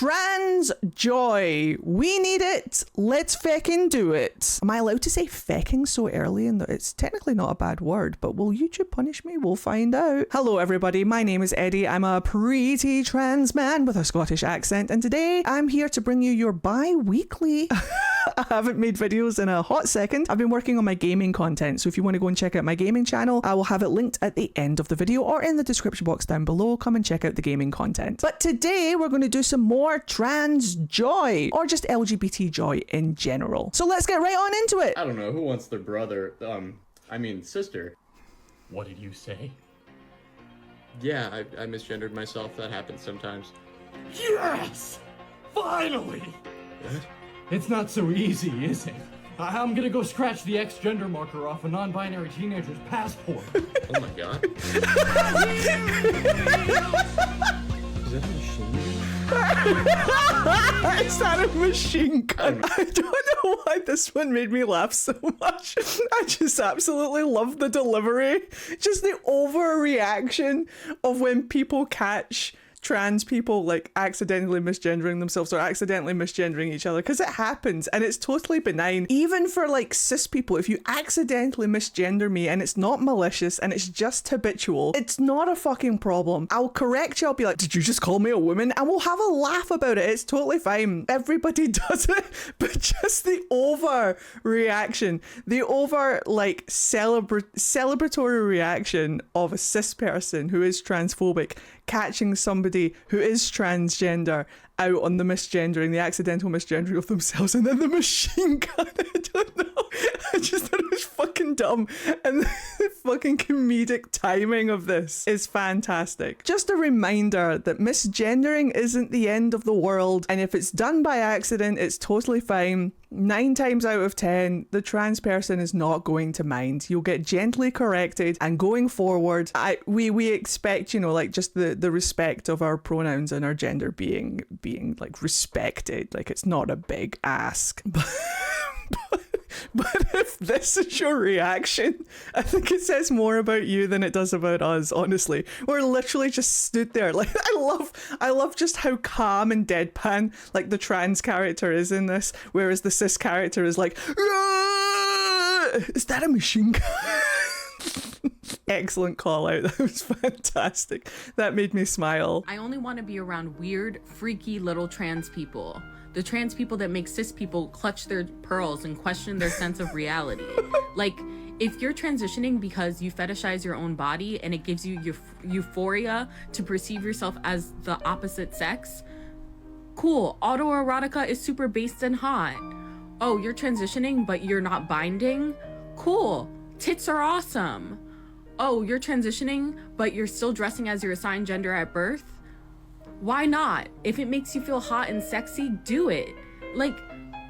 Trans joy. We need it. Let's fecking do it. Am I allowed to say fecking so early? And it's technically not a bad word, but will YouTube punish me? We'll find out. Hello everybody, my name is Eddie. I'm a pretty trans man with a Scottish accent, and today I'm here to bring you your bi-weekly I haven't made videos in a hot second. I've been working on my gaming content, so if you want to go and check out my gaming channel, I will have it linked at the end of the video or in the description box down below. Come and check out the gaming content. But today we're going to do some more trans joy, or just LGBT joy in general. So let's get right on into it. I don't know, who wants their brother, sister? What did you say? Yeah, I misgendered myself. That happens sometimes. Yes! Finally! What? It's not so easy, is it? I'm gonna go scratch the X gender marker off a non-binary teenager's passport. Oh my god. Is that a machine? Is that a machine gun? I don't know why this one made me laugh so much. I just absolutely love the delivery. Just the overreaction of when people catch trans people like accidentally misgendering themselves or accidentally misgendering each other, because it happens and it's totally benign. Even for like cis people, if you accidentally misgender me and it's not malicious and it's just habitual, it's not a fucking problem. I'll correct you. I'll be like, did you just call me a woman? And we'll have a laugh about it. It's totally fine. Everybody does it. But just the overreaction, the over like celebratory reaction of a cis person who is transphobic catching somebody who is transgender out on the misgendering, the accidental misgendering of themselves, and then the machine gun. I don't know. I just thought it was fucking dumb. And the fucking comedic timing of this is fantastic. Just a reminder that misgendering isn't the end of the world. And if it's done by accident, it's totally fine. 9 times out of 10, the trans person is not going to mind. You'll get gently corrected, and going forward, we expect, you know, like just the respect of our pronouns and our gender being like respected. Like it's not a big ask. But if this is your reaction, I think it says more about you than it does about us, honestly. We're literally just stood there. Like, I love just how calm and deadpan, like, the trans character is in this, whereas the cis character is like, is that a machine gun? Excellent call out. That was fantastic. That made me smile. I only want to be around weird, freaky little trans people. The trans people that make cis people clutch their pearls and question their sense of reality. Like, if you're transitioning because you fetishize your own body and it gives you euphoria to perceive yourself as the opposite sex, cool. Autoerotica is super based and hot. Oh, you're transitioning but you're not binding? Cool. Tits are awesome. Oh, you're transitioning but you're still dressing as your assigned gender at birth? Why not? If it makes you feel hot and sexy, do it. Like,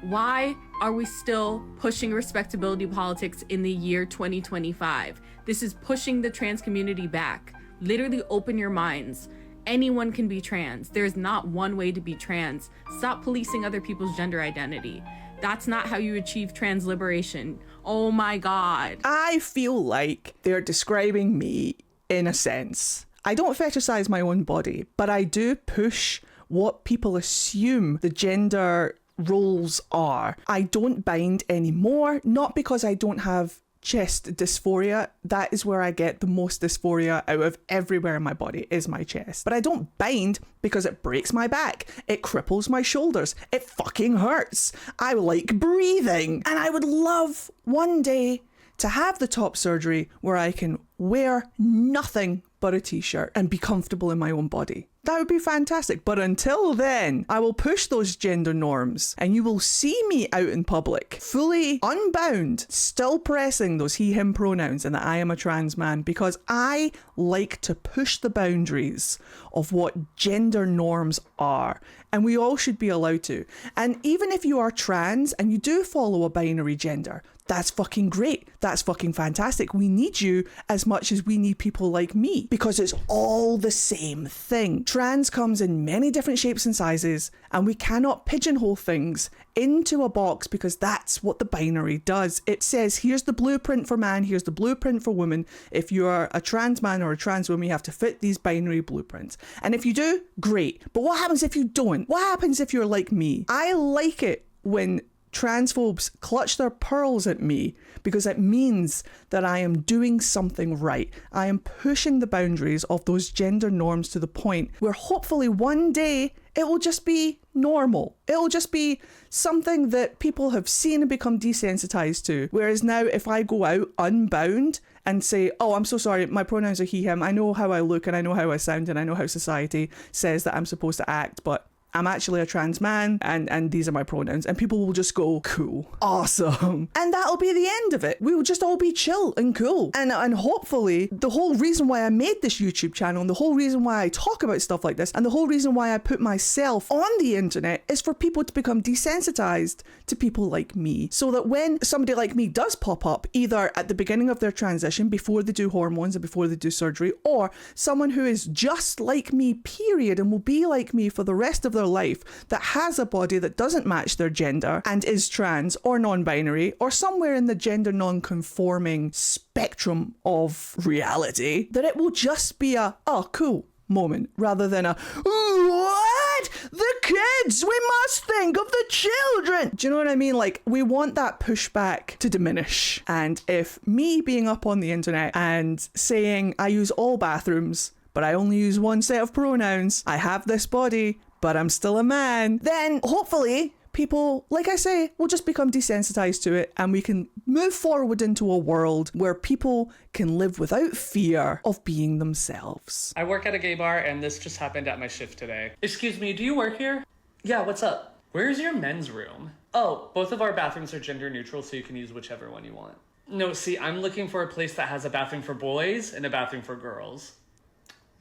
why are we still pushing respectability politics in the year 2025? This is pushing the trans community back. Literally open your minds. Anyone can be trans. There's not one way to be trans. Stop policing other people's gender identity. That's not how you achieve trans liberation. Oh my God. I feel like they're describing me in a sense. I don't fetishize my own body, but I do push what people assume the gender roles are. I don't bind anymore, not because I don't have chest dysphoria. That is where I get the most dysphoria out of everywhere in my body, is my chest. But I don't bind because it breaks my back. It cripples my shoulders. It fucking hurts. I like breathing. And I would love one day to have the top surgery where I can wear nothing but a t-shirt and be comfortable in my own body. That would be fantastic. But until then, I will push those gender norms and you will see me out in public, fully unbound, still pressing those he, him pronouns and that I am a trans man, because I like to push the boundaries of what gender norms are. And we all should be allowed to. And even if you are trans and you do follow a binary gender, that's fucking great. That's fucking fantastic. We need you as much as we need people like me, because it's all the same thing. Trans comes in many different shapes and sizes, and we cannot pigeonhole things into a box because that's what the binary does. It says, here's the blueprint for man, here's the blueprint for woman. If you're a trans man or a trans woman, you have to fit these binary blueprints. And if you do, great. But what happens if you don't? What happens if you're like me? I like it when transphobes clutch their pearls at me because it means that I am doing something right. I am pushing the boundaries of those gender norms to the point where hopefully one day it will just be normal. It'll just be something that people have seen and become desensitized to. Whereas now if I go out unbound and say, oh, I'm so sorry, my pronouns are he, him, I know how I look and I know how I sound and I know how society says that I'm supposed to act, but I'm actually a trans man and these are my pronouns. And people will just go, cool, awesome. And that'll be the end of it. We will just all be chill and cool. And hopefully the whole reason why I made this YouTube channel and the whole reason why I talk about stuff like this and the whole reason why I put myself on the internet is for people to become desensitized to people like me. So that when somebody like me does pop up, either at the beginning of their transition, before they do hormones and before they do surgery, or someone who is just like me, period, and will be like me for the rest of their life, that has a body that doesn't match their gender and is trans or non-binary or somewhere in the gender non-conforming spectrum of reality, that it will just be a, oh, cool moment rather than a, what? The kids! We must think of the children! Do you know what I mean? Like, we want that pushback to diminish. And if me being up on the internet and saying I use all bathrooms, but I only use one set of pronouns, I have this body, but I'm still a man, then hopefully people, like I say, will just become desensitized to it and we can move forward into a world where people can live without fear of being themselves. I work at a gay bar and this just happened at my shift today. Excuse me, do you work here? Yeah, what's up? Where's your men's room? Oh, both of our bathrooms are gender neutral so you can use whichever one you want. No, see, I'm looking for a place that has a bathroom for boys and a bathroom for girls.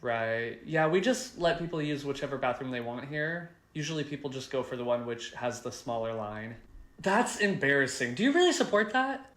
Right. Yeah, we just let people use whichever bathroom they want here. Usually people just go for the one which has the smaller line. That's embarrassing. Do you really support that?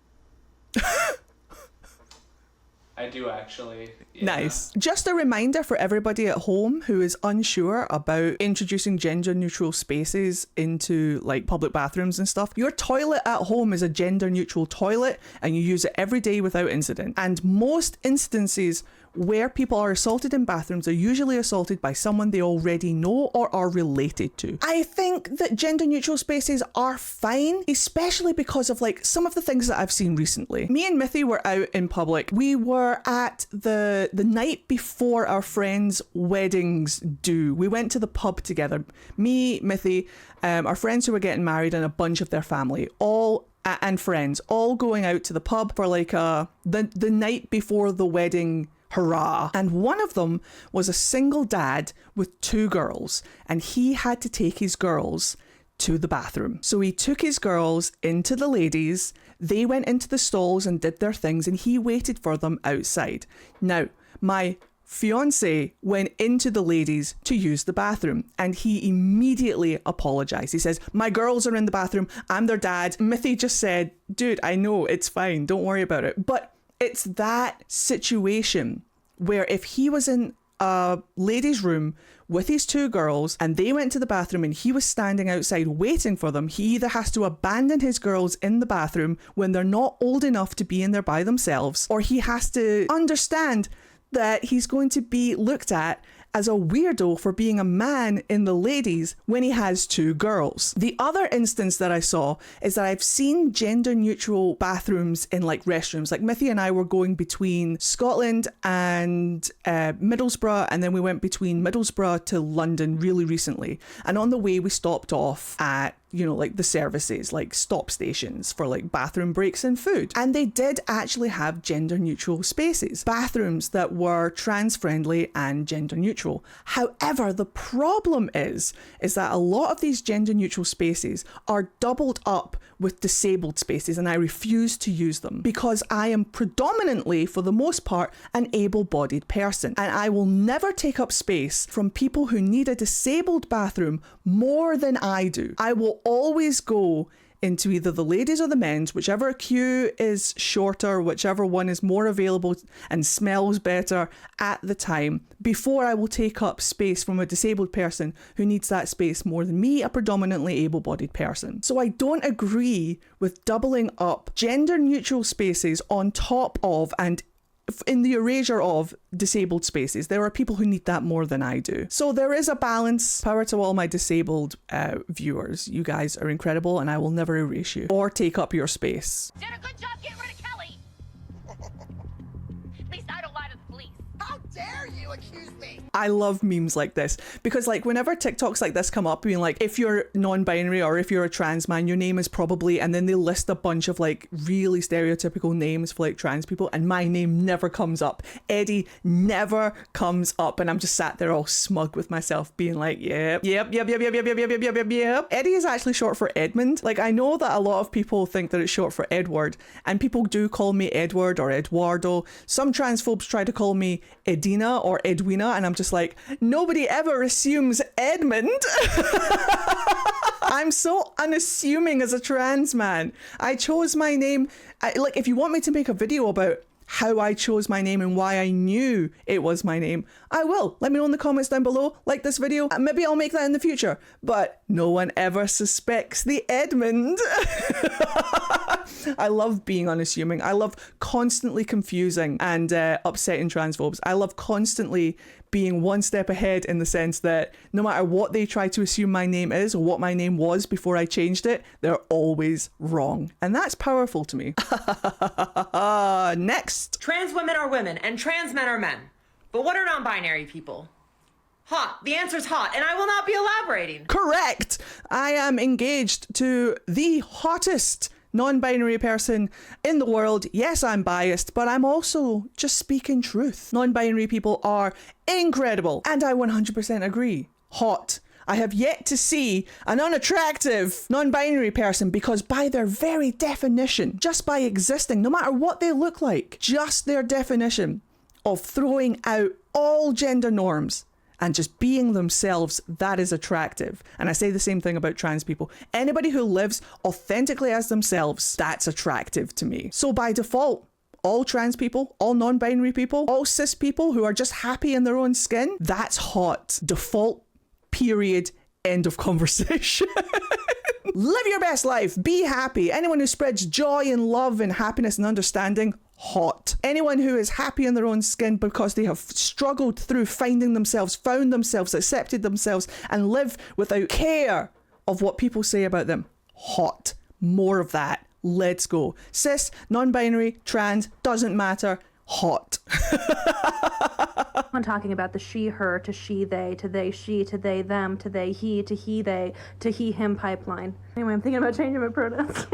I do, actually. Yeah. Nice. Just a reminder for everybody at home who is unsure about introducing gender neutral spaces into like public bathrooms and stuff. Your toilet at home is a gender neutral toilet and you use it every day without incident. And most instances where people are assaulted in bathrooms are usually assaulted by someone they already know or are related to. I think that gender neutral spaces are fine, especially because of like some of the things that I've seen recently. Me and Mithy were out in public. We were at the night before our friends' weddings due. We went to the pub together. Me, Mithy, our friends who were getting married and a bunch of their family, all and friends, all going out to the pub for like the night before the wedding hurrah. And one of them was a single dad with 2 girls and he had to take his girls to the bathroom. So he took his girls into the ladies, they went into the stalls and did their things and he waited for them outside. Now, my fiance went into the ladies to use the bathroom and he immediately apologized. He says, my girls are in the bathroom, I'm their dad. Mithy just said, dude, I know, it's fine, don't worry about it. But it's that situation where if he was in a ladies' room with his 2 girls and they went to the bathroom and he was standing outside waiting for them, he either has to abandon his girls in the bathroom when they're not old enough to be in there by themselves, or he has to understand that he's going to be looked at as a weirdo for being a man in the ladies when he has 2 girls. The other instance that I saw is that I've seen gender neutral bathrooms in like restrooms. Like Mithy and I were going between Scotland and Middlesbrough, and then we went between Middlesbrough to London really recently. And on the way we stopped off at, you know, like the services, like stop stations for like bathroom breaks and food. And they did actually have gender neutral spaces, bathrooms that were trans friendly and gender neutral. However, the problem is that a lot of these gender neutral spaces are doubled up with disabled spaces, and I refuse to use them because I am predominantly, for the most part, an able-bodied person, and I will never take up space from people who need a disabled bathroom more than I do. I will always go into either the ladies or the men's, whichever queue is shorter, whichever one is more available and smells better at the time, before I will take up space from a disabled person who needs that space more than me, a predominantly able-bodied person. So I don't agree with doubling up gender-neutral spaces on top of and in the erasure of disabled spaces. There are people who need that more than I do. So there is a balance. Power to all my disabled viewers. You guys are incredible and I will never erase you or take up your space. Did a good job getting rid of Kelly. At least I don't lie to the police. How dare you accuse me? I love memes like this because like whenever TikToks like this come up being like, if you're non-binary or if you're a trans man, your name is probably, and then they list a bunch of like really stereotypical names for like trans people and my name never comes up. Eddie never comes up and I'm just sat there all smug with myself being like, yep. Eddie is actually short for Edmund. Like I know that a lot of people think that it's short for Edward and people do call me Edward or Eduardo. Some transphobes try to call me Edina or Edwina and I'm just like, nobody ever assumes Edmund. I'm so unassuming as a trans man. I chose my name. Like, if you want me to make a video about how I chose my name and why I knew it was my name, I will. Let me know in the comments down below. Like this video. Maybe I'll make that in the future. But no one ever suspects the Edmund. I love being unassuming. I love constantly confusing and upsetting transphobes. I love constantly being one step ahead in the sense that no matter what they try to assume my name is or what my name was before I changed it, they're always wrong. And that's powerful to me. Next. Trans women are women and trans men are men. But what are non-binary people? Hot. The answer's hot, and I will not be elaborating. Correct. I am engaged to the hottest non-binary person in the world. Yes, I'm biased, but I'm also just speaking truth. Non-binary people are incredible, and I 100% agree. Hot. I have yet to see an unattractive non-binary person because by their very definition, just by existing, no matter what they look like, just their definition of throwing out all gender norms and just being themselves, that is attractive. And I say the same thing about trans people. Anybody who lives authentically as themselves, that's attractive to me. So by default, all trans people, all non-binary people, all cis people who are just happy in their own skin, that's hot. Default, period, end of conversation. Live your best life. Be happy. Anyone who spreads joy and love and happiness and understanding, hot. Anyone who is happy in their own skin because they have struggled through finding themselves, found themselves, accepted themselves, and live without care of what people say about them, hot. More of that. Let's go. Cis, non-binary, trans, doesn't matter. Hot. I'm talking about the she, her, to she, they, to they, she, to they, them, to they, he, to he, they, to he, him pipeline. Anyway, I'm thinking about changing my pronouns.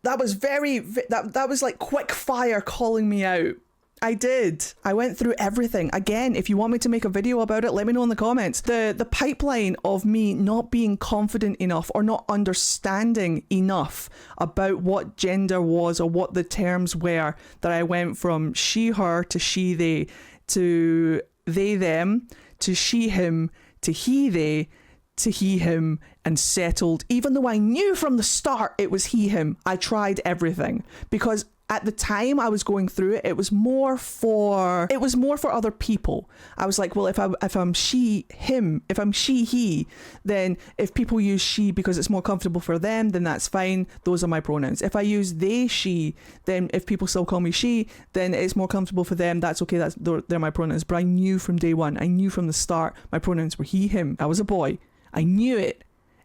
That was that was like quick fire calling me out. I did. I went through everything. Again, if you want me to make a video about it, let me know in the comments. The pipeline of me not being confident enough or not understanding enough about what gender was or what the terms were, that I went from she, her to she, they, to they, them, to she, him, to he, they, to he, him, and settled. Even though I knew from the start it was he, him, I tried everything because at the time I was going through it, it was more for other people. I was like, well, if I'm she, him, if I'm she, he, then if people use she because it's more comfortable for them, then that's fine. Those are my pronouns. If I use they, she, then if people still call me she, then it's more comfortable for them. That's okay. They're my pronouns. But I knew from day one, I knew from the start, my pronouns were he, him. I was a boy. I knew it.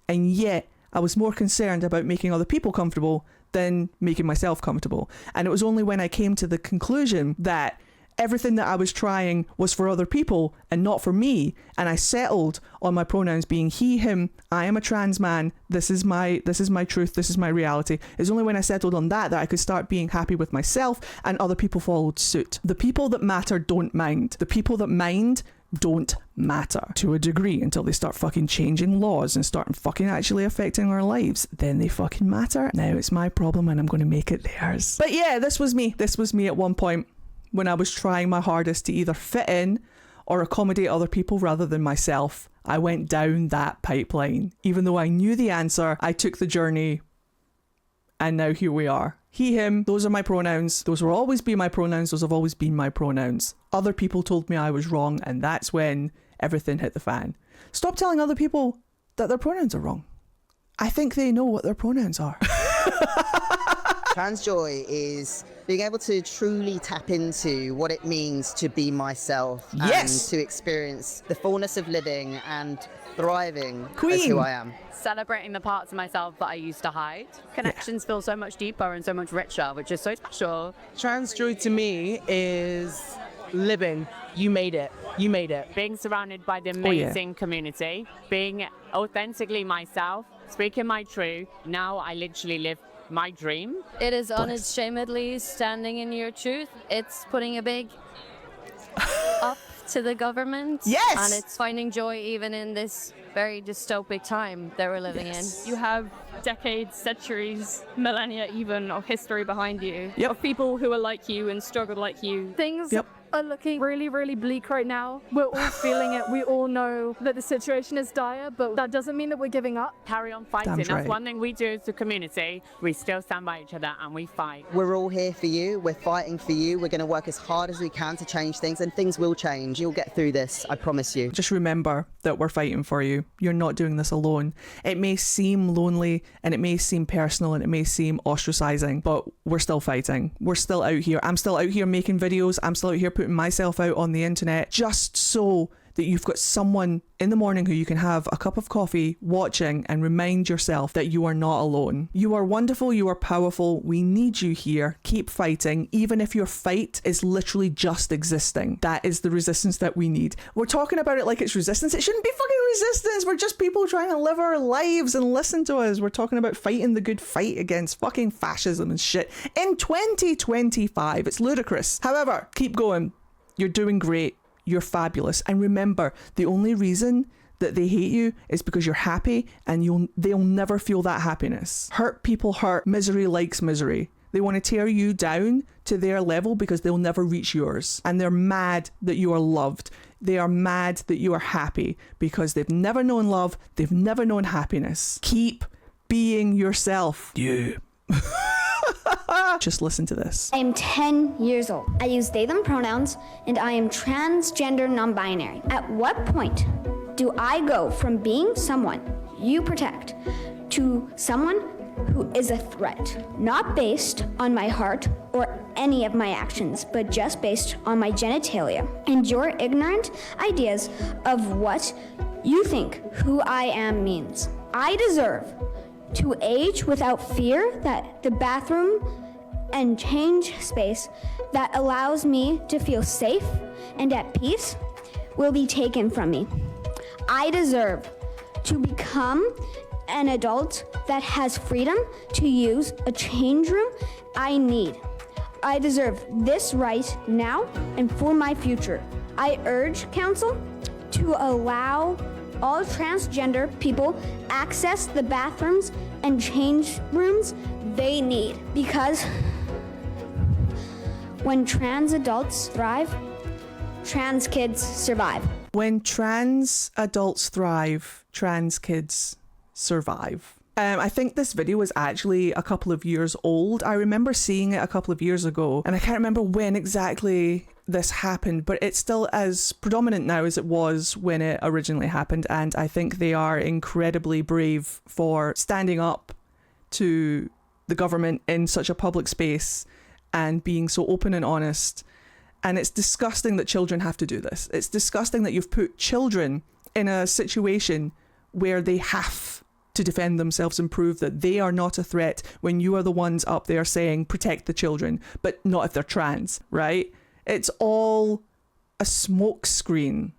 And yet I was more concerned about making other people comfortable than making myself comfortable. And it was only when I came to the conclusion that everything that I was trying was for other people and not for me, and I settled on my pronouns being he, him, I am a trans man, this is my truth, this is my reality. It's only when I settled on that I could start being happy with myself, and other people followed suit. The people that matter don't mind. The people that mind don't matter to a degree until they start fucking changing laws and start fucking actually affecting our lives. Then they fucking matter. Now it's my problem and I'm going to make it theirs. But yeah, this was me. This was me at one point when I was trying my hardest to either fit in or accommodate other people rather than myself. I went down that pipeline. Even though I knew the answer, I took the journey And now here we are. He, him, those are my pronouns. Those will always be my pronouns. Those have always been my pronouns. Other people told me I was wrong, and that's when everything hit the fan. Stop telling other people that their pronouns are wrong. I think they know what their pronouns are. Trans joy is being able to truly tap into what it means to be myself and to experience the fullness of living and thriving as who I am. Celebrating the parts of myself that I used to hide. Connections feel so much deeper and so much richer, which is so special. Trans joy to me is living. You made it. You made it. Being surrounded by the amazing community, being authentically myself, speaking my truth. Now I literally live my dream. It is unashamedly standing in your truth. It's putting a big up to the government. Yes! And it's finding joy even in this very dystopic time that we're living in. You have decades, centuries, millennia even of history behind you. Of people who are like you and struggled like you. Things are looking really, really bleak right now. We're all feeling it. We all know that the situation is dire, but that doesn't mean that we're giving up. Carry on fighting. Damn That's right. one thing we do as a community. We still stand by each other and we fight. We're all here for you. We're fighting for you. We're going to work as hard as we can to change things, and things will change. You'll get through this, I promise you. Just remember that we're fighting for you. You're not doing this alone. It may seem lonely and it may seem personal and it may seem ostracizing, but we're still fighting. We're still out here. I'm still out here making videos. I'm still out here putting myself out on the internet just so that you've got someone in the morning who you can have a cup of coffee watching and remind yourself that you are not alone. You are wonderful. You are powerful. We need you here. Keep fighting, even if your fight is literally just existing. That is the resistance that we need. We're talking about it like it's resistance. It shouldn't be fucking resistance. We're just people trying to live our lives and listen to us. We're talking about fighting the good fight against fucking fascism and shit in 2025. It's ludicrous. However, keep going. You're doing great. You're fabulous. And remember, the only reason that they hate you is because you're happy, and they'll never feel that happiness. Hurt people hurt. Misery likes misery. They want to tear you down to their level because they'll never reach yours. And they're mad that you are loved. They are mad that you are happy because they've never known love. They've never known happiness. Keep being yourself. You. Just listen to this. I am 10 years old. I use they, them pronouns, and I am transgender non-binary. At what point do I go from being someone you protect to someone who is a threat? Not based on my heart or any of my actions, but just based on my genitalia and your ignorant ideas of what you think who I am means. I deserve to age without fear that the bathroom and change space that allows me to feel safe and at peace will be taken from me. I deserve to become an adult that has freedom to use a change room I need. I deserve this right now and for my future. I urge council to allow all transgender people access the bathrooms and change rooms they need, because when trans adults thrive, trans kids survive. When trans adults thrive, trans kids survive. I think this video is actually a couple of years old. I remember seeing it a couple of years ago, and I can't remember when exactly this happened, but it's still as predominant now as it was when it originally happened. And I think they are incredibly brave for standing up to the government in such a public space and being so open and honest. And it's disgusting that children have to do this. It's disgusting that you've put children in a situation where they have to defend themselves and prove that they are not a threat when you are the ones up there saying protect the children, but not if they're trans, right? It's all a smoke screen.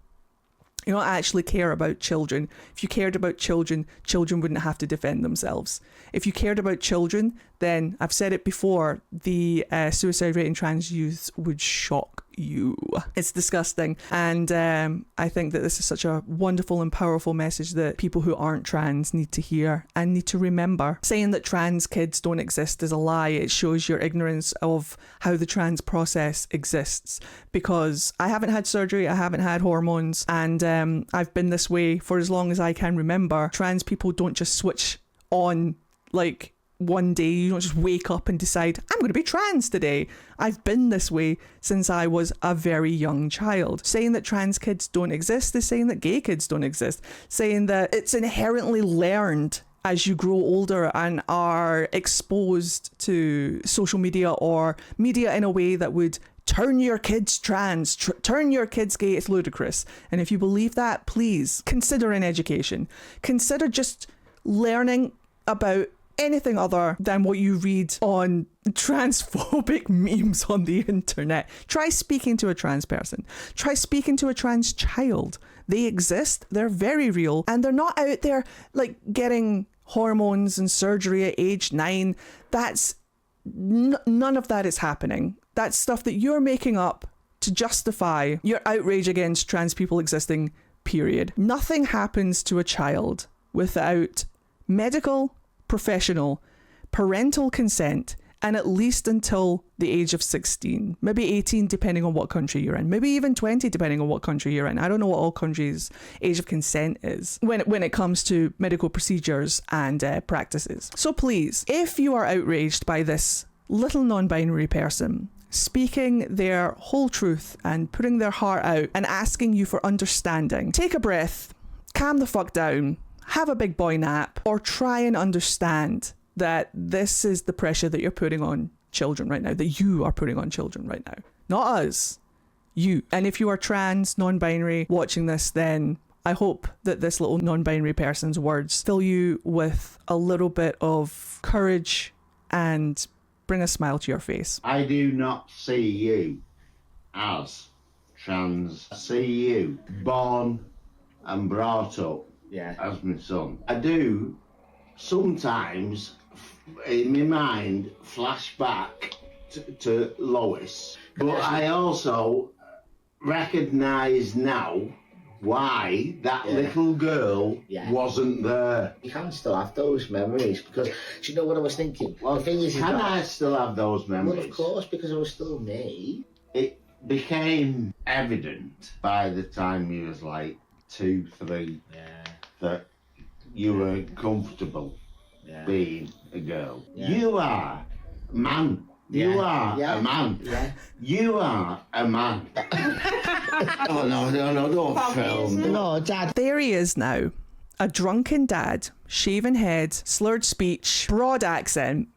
You don't actually care about children. If you cared about children, children wouldn't have to defend themselves. If you cared about children, then, I've said it before, the suicide rate in trans youth would shock you. It's disgusting. And I think that this is such a wonderful and powerful message that people who aren't trans need to hear and need to remember. Saying that trans kids don't exist is a lie. It shows your ignorance of how the trans process exists. Because I haven't had surgery, I haven't had hormones, and I've been this way for as long as I can remember. Trans people don't just switch on like one day. You don't just wake up and decide, I'm going to be trans today. I've been this way since I was a very young child. Saying that trans kids don't exist is saying that gay kids don't exist. Saying that it's inherently learned as you grow older and are exposed to social media or media in a way that would turn your kids trans, turn your kids gay. It's ludicrous. And if you believe that, please consider an education. Consider just learning about anything other than what you read on transphobic memes on the internet. Try speaking to a trans person. Try speaking to a trans child. They exist, they're very real, and they're not out there like getting hormones and surgery at age 9. That's none of that is happening. That's stuff that you're making up to justify your outrage against trans people existing, period. Nothing happens to a child without medical, professional, parental consent, and at least until the age of 16, maybe 18 depending on what country you're in, maybe even 20 depending on what country you're in. I don't know what all countries' age of consent is when it comes to medical procedures and practices. So please, if you are outraged by this little non-binary person speaking their whole truth and putting their heart out and asking you for understanding, take a breath, calm the fuck down, have a big boy nap, or try and understand that this is the pressure that you're putting on children right now, that you are putting on children right now. Not us, you. And if you are trans, non-binary, watching this, then I hope that this little non-binary person's words fill you with a little bit of courage and bring a smile to your face. I do not see you as trans. I see you born and brought up as my son. I do sometimes in my mind flash back to Lois, but I also recognise now why that little girl wasn't there. You can still have those memories because, do you know what I was thinking? Well, the thing is, can I still have those memories? Well, of course, because I was still me. It became evident by the time you was like 2, 3 that you were comfortable being a girl. You are a man. You are a man. You are a man. Oh, no, don't film. No, Dad. There he is now. A drunken dad, shaven head, slurred speech, broad accent,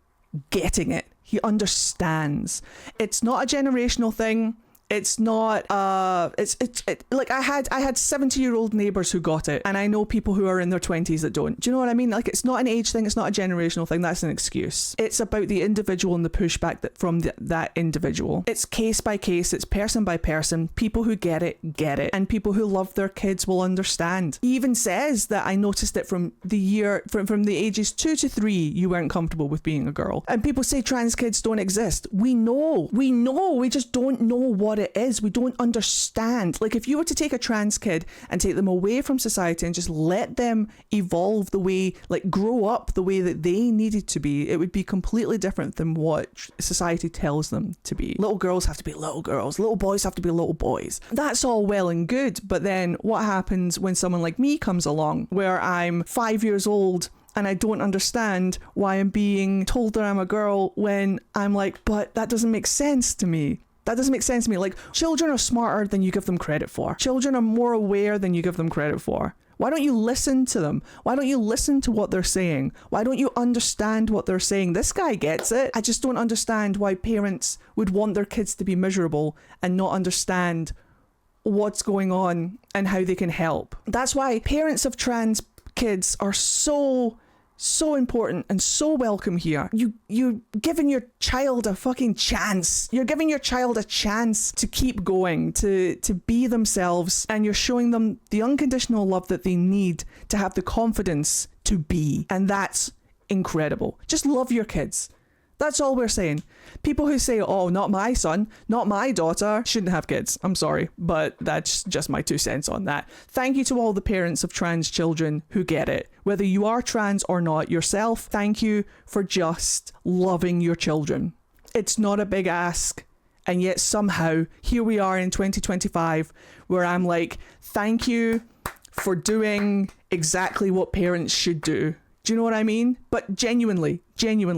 getting it. He understands. It's not a generational thing. It's not like I had 70-year-old neighbors who got it, and I know people who are in their 20s that don't. Do you know what I mean? Like, it's not an age thing, it's not a generational thing. That's an excuse. It's about the individual and the pushback from that individual. It's case by case, it's person by person. People who get it, and people who love their kids will understand. He even says that I noticed it from the ages 2 to 3 you weren't comfortable with being a girl. And people say trans kids don't exist. We know, we just don't know what it is. We don't understand. Like, if you were to take a trans kid and take them away from society and just let them evolve the way, like grow up the way that they needed to be, it would be completely different than what society tells them to be. Little girls have to be little girls, little boys have to be little boys. That's all well and good, but then what happens when someone like me comes along, where I'm 5 years old and I don't understand why I'm being told that I'm a girl, when I'm like, but that doesn't make sense to me. That doesn't make sense to me. Like, children are smarter than you give them credit for. Children are more aware than you give them credit for. Why don't you listen to them? Why don't you listen to what they're saying? Why don't you understand what they're saying? This guy gets it. I just don't understand why parents would want their kids to be miserable and not understand what's going on and how they can help. That's why parents of trans kids are so important and so welcome here. You're giving your child a fucking chance. You're giving your child a chance to keep going, to be themselves, and you're showing them the unconditional love that they need to have the confidence to be. And that's incredible. Just love your kids. That's all we're saying. People who say, oh, not my son, not my daughter, shouldn't have kids. I'm sorry, but that's just my 2 cents on that. Thank you to all the parents of trans children who get it. Whether you are trans or not yourself, thank you for just loving your children. It's not a big ask. And yet somehow, here we are in 2025, where I'm like, thank you for doing exactly what parents should do. Do you know what I mean? But genuinely,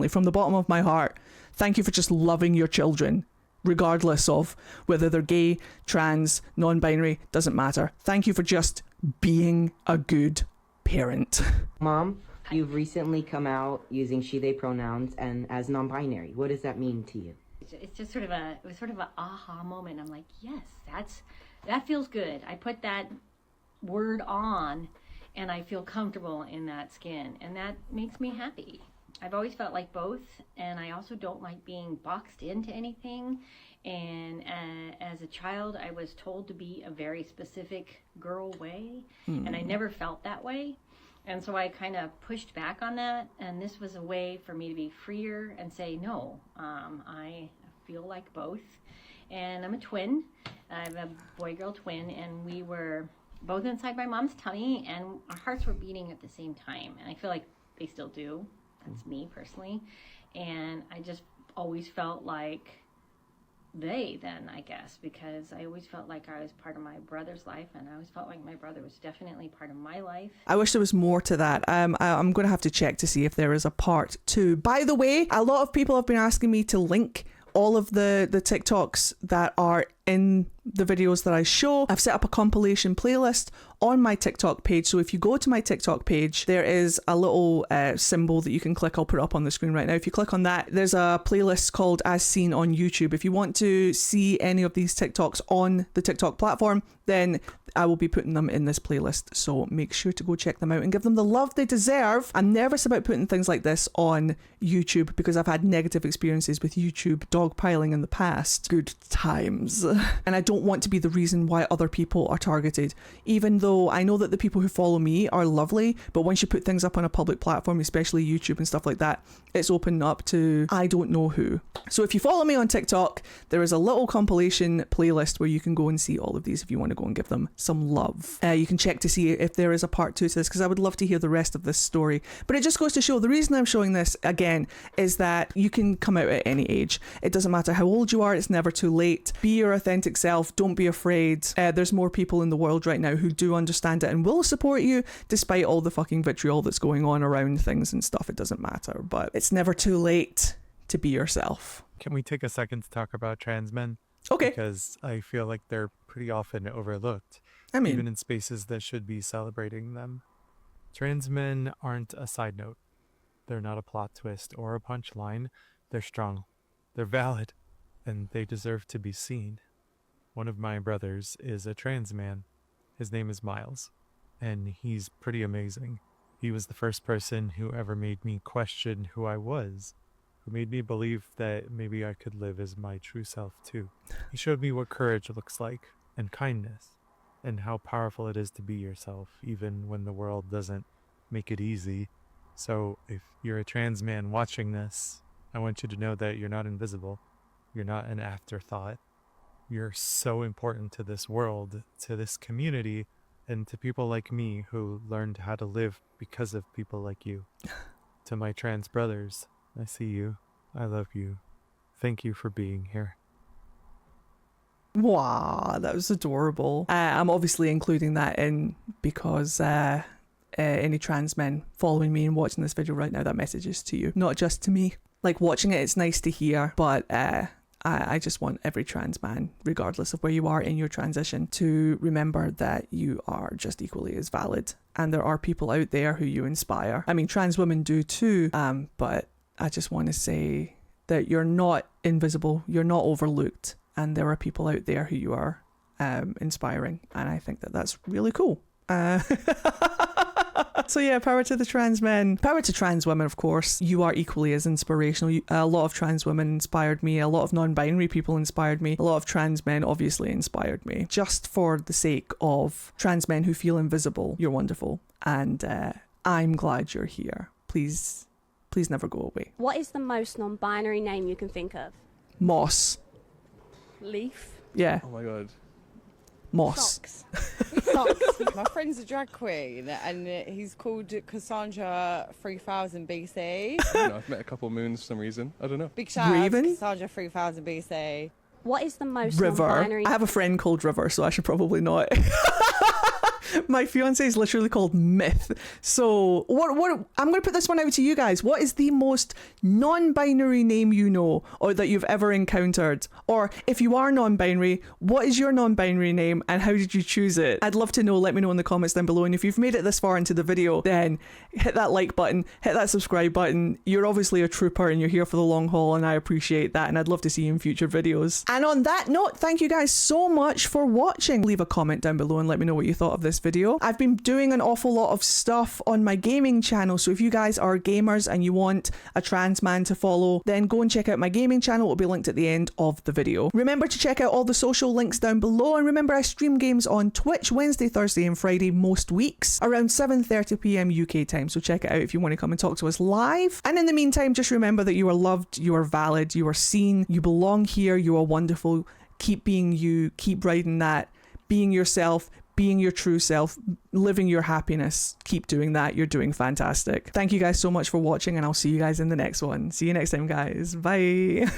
from the bottom of my heart, thank you for just loving your children, regardless of whether they're gay, trans, non-binary, doesn't matter. Thank you for just being a good parent. Mom, you've recently come out using she, they pronouns and as non-binary. What does that mean to you? It's just sort of an aha moment. I'm like, yes, that feels good. I put that word on and I feel comfortable in that skin, and that makes me happy. I've always felt like both, and I also don't like being boxed into anything. And as a child, I was told to be a very specific girl way, and I never felt that way. And so I kind of pushed back on that, and this was a way for me to be freer and say, no, I feel like both. And I'm a twin. I have a boy-girl twin, and we were both inside my mom's tummy, and our hearts were beating at the same time. And I feel like they still do. That's me personally. And I just always felt like they then, I guess, because I always felt like I was part of my brother's life, and I always felt like my brother was definitely part of my life. I wish there was more to that. I'm going to have to check to see if there is a part 2. By the way, a lot of people have been asking me to link all of the TikToks that are in the videos that I show. I've set up a compilation playlist on my TikTok page. So if you go to my TikTok page, there is a little symbol that you can click. I'll put it up on the screen right now. If you click on that, there's a playlist called As Seen on YouTube. If you want to see any of these TikToks on the TikTok platform, then I will be putting them in this playlist. So make sure to go check them out and give them the love they deserve. I'm nervous about putting things like this on YouTube because I've had negative experiences with YouTube dogpiling in the past. Good times. And I don't want to be the reason why other people are targeted, even though I know that the people who follow me are lovely, but once you put things up on a public platform, especially YouTube and stuff like that, it's opened up to I don't know who. So if you follow me on TikTok, there is a little compilation playlist where you can go and see all of these if you want to go and give them some love. You can check to see if there is a part 2 to this, because I would love to hear the rest of this story. But it just goes to show, the reason I'm showing this again is that you can come out at any age. It doesn't matter how old you are, it's never too late. Be your authentic self, don't be afraid. There's more people in the world right now who do understand it and will support you despite all the fucking vitriol that's going on around things and stuff. It doesn't matter, but it's never too late to be yourself. Can we take a second to talk about trans men? Okay. Because I feel like they're pretty often overlooked, even in spaces that should be celebrating them. Trans men aren't a side note. They're not a plot twist or a punchline. They're strong. They're valid. And they deserve to be seen. One of my brothers is a trans man. His name is Miles, and he's pretty amazing. He was the first person who ever made me question who I was, who made me believe that maybe I could live as my true self too. He showed me what courage looks like, and kindness, and how powerful it is to be yourself, even when the world doesn't make it easy. So if you're a trans man watching this, I want you to know that you're not invisible. You're not an afterthought. You're so important to this world, to this community, and to people like me who learned how to live because of people like you. To my trans brothers, I see you. I love you. Thank you for being here. Wow, that was adorable. I'm obviously including that in because any trans men following me and watching this video right now, that message is to you, not just to me. Like, watching it, it's nice to hear, but I just want every trans man, regardless of where you are in your transition, to remember that you are just equally as valid. And there are people out there who you inspire. I mean, trans women do too, but I just want to say that you're not invisible, you're not overlooked, and there are people out there who you are inspiring. And I think that that's really cool. So yeah, power to the trans men. Power to trans women, of course. You are equally as inspirational. A lot of trans women inspired me. A lot of non-binary people inspired me. A lot of trans men obviously inspired me. Just for the sake of trans men who feel invisible, you're wonderful. And I'm glad you're here. Please never go away. What is the most non-binary name you can think of? Moss. Leaf. Yeah. Oh my god. Moss. Socks. My friend's a drag queen, and he's called Cassandra 3000 BC. I don't know, I've met a couple of moons for some reason. I don't know. Big shout out to Cassandra 3000 BC. What is the most River. non-binary... I have a friend called River, so I should probably not. My fiance is literally called Myth. So what I'm going to put this one out to you guys. What is the most non-binary name you know or that you've ever encountered? Or if you are non-binary, what is your non-binary name and how did you choose it? I'd love to know. Let me know in the comments down below. And if you've made it this far into the video, then hit that like button, hit that subscribe button. You're obviously a trooper and you're here for the long haul, and I appreciate that, and I'd love to see you in future videos. And on that note, thank you guys so much for watching. Leave a comment down below and let me know what you thought of this video. I've been doing an awful lot of stuff on my gaming channel, so if you guys are gamers and you want a trans man to follow, then go and check out my gaming channel. It will be linked at the end of the video. Remember to check out all the social links down below, and remember I stream games on Twitch Wednesday, Thursday and Friday most weeks around 7:30 p.m. UK time, so check it out if you want to come and talk to us live. And in the meantime, just remember that you are loved, you are valid, you are seen, you belong here, you are wonderful. Keep being you, keep riding that, being yourself, being your true self, living your happiness. Keep doing that. You're doing fantastic. Thank you guys so much for watching, and I'll see you guys in the next one. See you next time, guys. Bye.